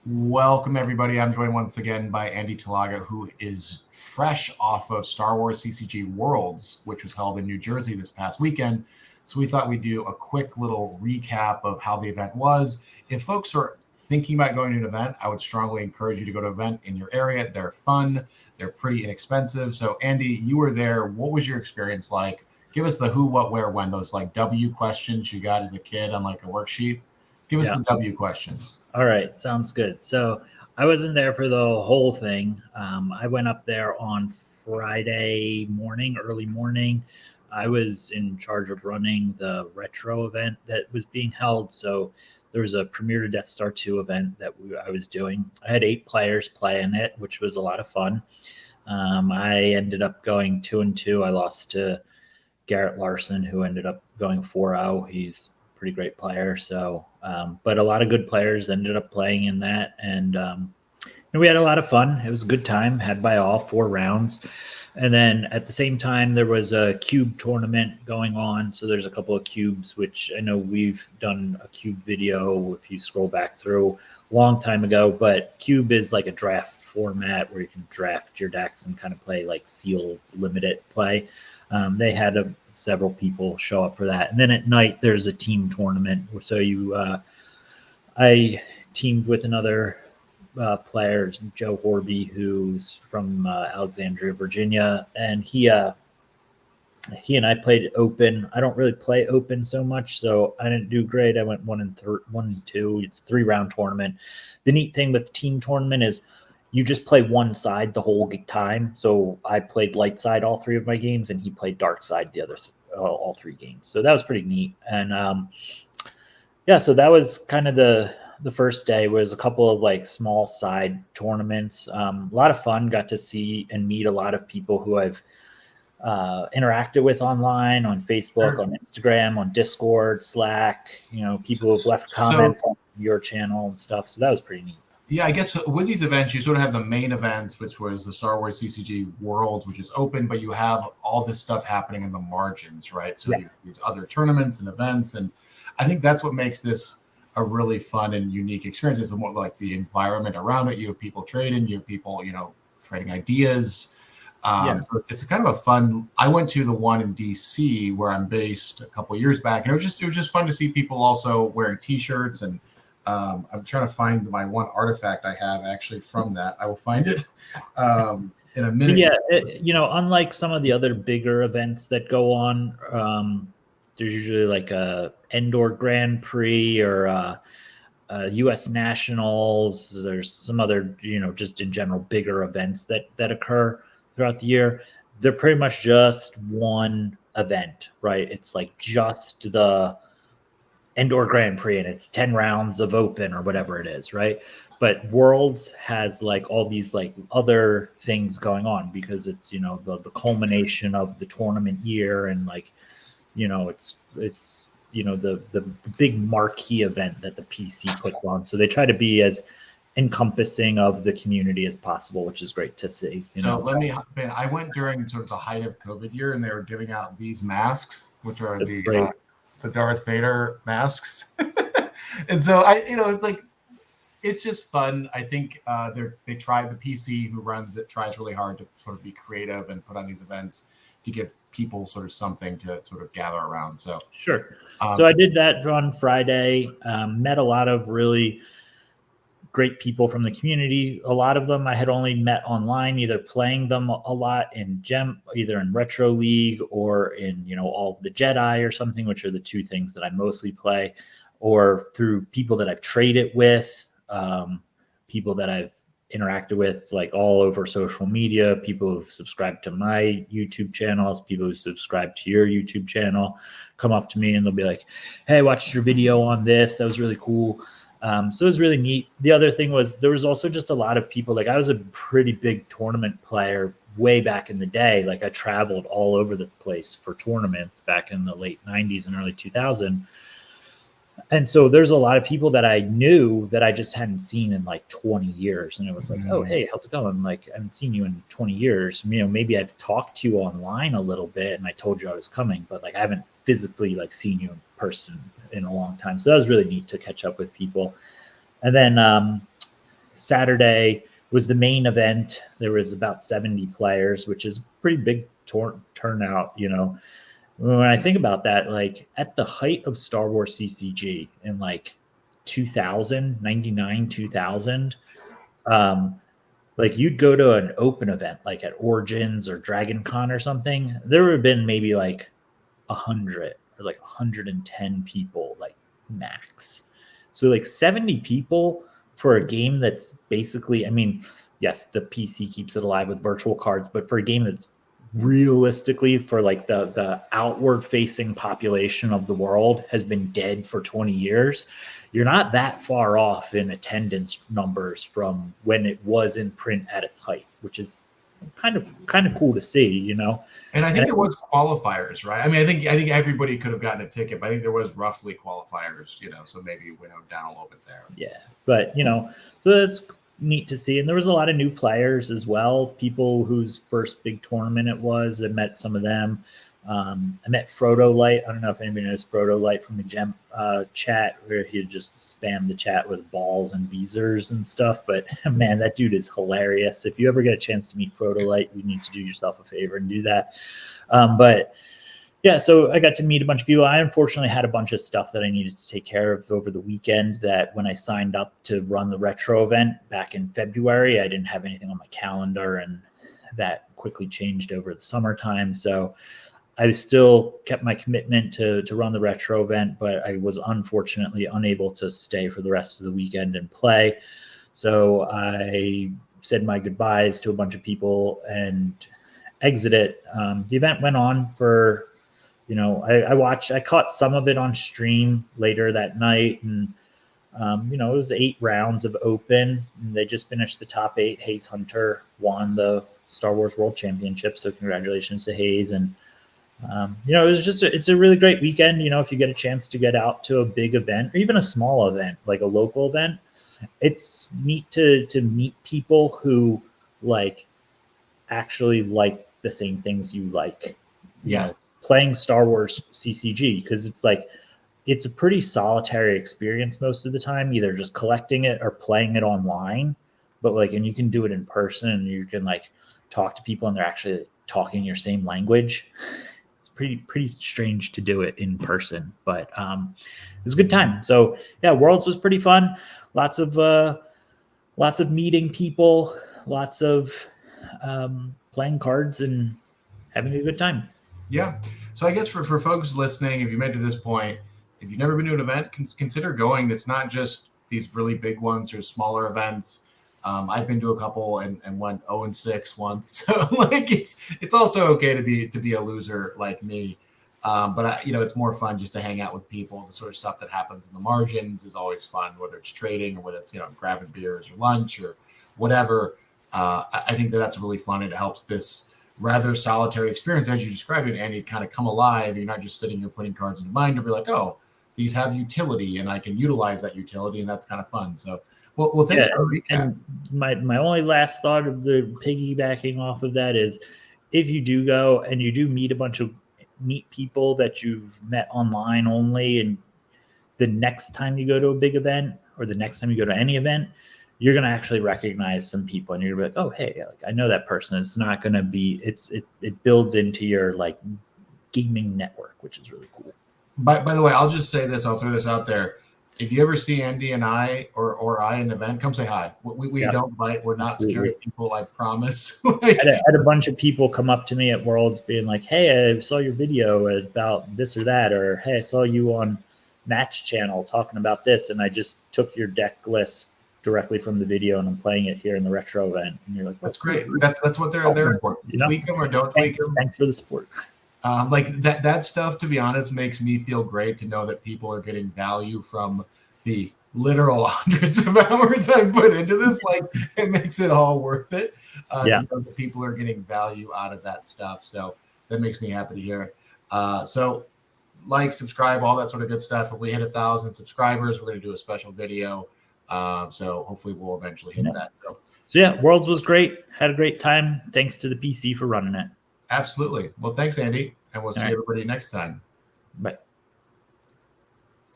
Welcome, everybody. I'm joined once again by Andy Talaga, who is fresh off of Star Wars CCG Worlds, which was held in New Jersey this past weekend. So we thought we'd do a quick little recap of how the event was. If folks are thinking about going to an event, I would strongly encourage you to go to an event in your area. They're fun. They're pretty inexpensive. So, Andy, you were there. What was your experience like? Give us the who, what, where, when, those like W questions you got as a kid on like a worksheet. Give us Yeah. the W questions. All right. Sounds good. So I wasn't there for the whole thing. I went up there on Friday morning, early morning. I was in charge of running the retro event that was being held. So there was a Premiere to Death Star 2 event that I was doing. I had 8 players playing it, which was a lot of fun. I ended up going 2-2. I lost to Garrett Larson, who ended up going 4-0. He's a pretty great player. So, but a lot of good players ended up playing in that, and we had a lot of fun. It was a good time, had by all 4 rounds. And then at the same time, there was a cube tournament going on. So there's a couple of cubes, which I know we've done a cube video if you scroll back through a long time ago. But cube is like a draft format where you can draft your decks and kind of play like sealed limited play. They had several people show up for that. And then at night, there's a team tournament. So I teamed with another player, Joe Horby, who's from Alexandria, Virginia, and he and I played open. I don't really play open so much, so I didn't do great. I went 1-2. It's a 3-round tournament. The neat thing with team tournament is you just play one side the whole time. So I played light side all 3 of my games, and he played dark side the other all 3 games. So that was pretty neat. And yeah, so that was kind of the first day. Was a couple of like small side tournaments. A lot of fun. Got to see and meet a lot of people who I've interacted with online, on Facebook, on Instagram, on Discord, Slack. People who've left comments on your channel and stuff. So that was pretty neat. Yeah, I guess with these events, you sort of have the main events, which was the Star Wars CCG Worlds, which is open, but you have all this stuff happening in the margins, right? So you have these other tournaments and events, and I think that's what makes this a really fun and unique experience. It's more like the environment around it. You have people trading, you have people, trading ideas. So it's kind of a fun. I went to the one in DC where I'm based a couple of years back, and it was just fun to see people also wearing T-shirts and. I'm trying to find my one artifact I have actually from that. I will find it in a minute. Yeah, unlike some of the other bigger events that go on, there's usually like a Endor Grand Prix or U.S. Nationals. There's some other, just in general bigger events that occur throughout the year. They're pretty much just one event, right? It's like just the Endor Grand Prix, and it's 10 rounds of open or whatever it is, right? But Worlds has like all these like other things going on because it's the culmination of the tournament year, and like it's the big marquee event that the PC puts on. So they try to be as encompassing of the community as possible, which is great to see. I went during sort of the height of COVID year, and they were giving out these masks, which are the Darth Vader masks. And so it's like, it's just fun. I think they try, the PC who runs it tries really hard to sort of be creative and put on these events to give people sort of something to sort of gather around. So sure. So I did that on Friday, met a lot of really great people from the community. A lot of them I had only met online, either playing them a lot in either in Retro League or in, all of the Jedi or something, which are the 2 things that I mostly play, or through people that I've traded with, people that I've interacted with like all over social media, people who've subscribed to my YouTube channels, people who subscribe to your YouTube channel, come up to me and they'll be like, hey, I watched your video on this. That was really cool. So it was really neat. The other thing was there was also just a lot of people. Like I was a pretty big tournament player way back in the day. Like I traveled all over the place for tournaments back in the late 90s and early 2000s. And so there's a lot of people that I knew that I just hadn't seen in like 20 years. And it was like, oh, hey, how's it going? Like, I haven't seen you in 20 years. Maybe I've talked to you online a little bit and I told you I was coming, but like I haven't physically like seen you in person in a long time. So that was really neat to catch up with people. And then Saturday was the main event. There was about 70 players, which is pretty big turnout. When I think about that, like at the height of Star Wars CCG in like 2000, 99, 2000, like you'd go to an open event like at Origins or Dragon Con or something, there would have been maybe like 100 or like 110 people, like max. So like 70 people for a game that's basically, I mean, yes, the PC keeps it alive with virtual cards, but for a game that's realistically for like the outward facing population of the world has been dead for 20 years, you're not that far off in attendance numbers from when it was in print at its height, which is kind of cool to see. And I think there was qualifiers, right? I mean, I think everybody could have gotten a ticket, but I think there was roughly qualifiers, so maybe it went down a little bit there. Yeah, but so that's neat to see. And there was a lot of new players as well, people whose first big tournament it was. I met some of them. I met Frodo Light. I don't know if anybody knows Frodo Light from the Gem chat, where he'd just spam the chat with balls and beezers and stuff. But man, that dude is hilarious. If you ever get a chance to meet Frodo Light, you need to do yourself a favor and do that. But yeah, so I got to meet a bunch of people. I unfortunately had a bunch of stuff that I needed to take care of over the weekend, that when I signed up to run the retro event back in February, I didn't have anything on my calendar, and that quickly changed over the summertime. So I still kept my commitment to run the retro event, but I was unfortunately unable to stay for the rest of the weekend and play. So I said my goodbyes to a bunch of people and exited. The event went on for, I caught some of it on stream later that night, and it was 8 rounds of open, and they just finished the top 8. Hayes Hunter won the Star Wars World Championship, so congratulations to Hayes. And it was it's a really great weekend. If you get a chance to get out to a big event or even a small event, like a local event, it's neat to meet people who actually like the same things you like. Yes. Playing Star Wars CCG, because it's a pretty solitary experience most of the time, either just collecting it or playing it online. But and you can do it in person, and you can talk to people and they're actually talking your same language. It's pretty strange to do it in person, but it was a good time. So yeah, Worlds was pretty fun. Lots of meeting people, lots of playing cards and having a good time. Yeah. So I guess for folks listening, if you made it to this point, if you've never been to an event, consider going. It's not just these really big ones or smaller events. I've been to a couple and went 0-6 once. So it's also okay to be a loser like me. But it's more fun just to hang out with people. The sort of stuff that happens in the margins is always fun, whether it's trading or whether it's grabbing beers or lunch or whatever. I think that's really fun. It helps this rather solitary experience, as you described it, and you kind of come alive. You're not just sitting here putting cards in your mind. You'll be like, oh, these have utility, and I can utilize that utility, and that's kind of fun. So, well, thanks for the recap. And my only last thought of the piggybacking off of that is, if you do go and you do meet people that you've met online only, and the next time you go to a big event or the next time you go to any event, you're going to actually recognize some people, and you're going to be like, oh, hey, I know that person. It's not going to be, it builds into your gaming network, which is really cool. By the way, I'll just say this, I'll throw this out there. If you ever see Andy and I or I in an event, come say hi. We don't bite. We're not scary people, I promise. I had a bunch of people come up to me at Worlds being like, hey, I saw your video about this or that, or hey, I saw you on Match Channel talking about this, and I just took your deck list directly from the video, and I'm playing it here in the retro event. And you're like, that's great. That's what they're there for. Tweak them or don't tweak them. Thanks for the support. That stuff, to be honest, makes me feel great to know that people are getting value from the literal hundreds of hours I've put into this. It makes it all worth it. To know that people are getting value out of that stuff. So that makes me happy to hear. So subscribe, all that sort of good stuff. If we hit 1,000 subscribers, we're going to do a special video. So hopefully we'll eventually hit that. So yeah, Worlds was great. Had a great time. Thanks to the PC for running it. Absolutely. Well, thanks, Andy. And we'll see everybody next time. Bye.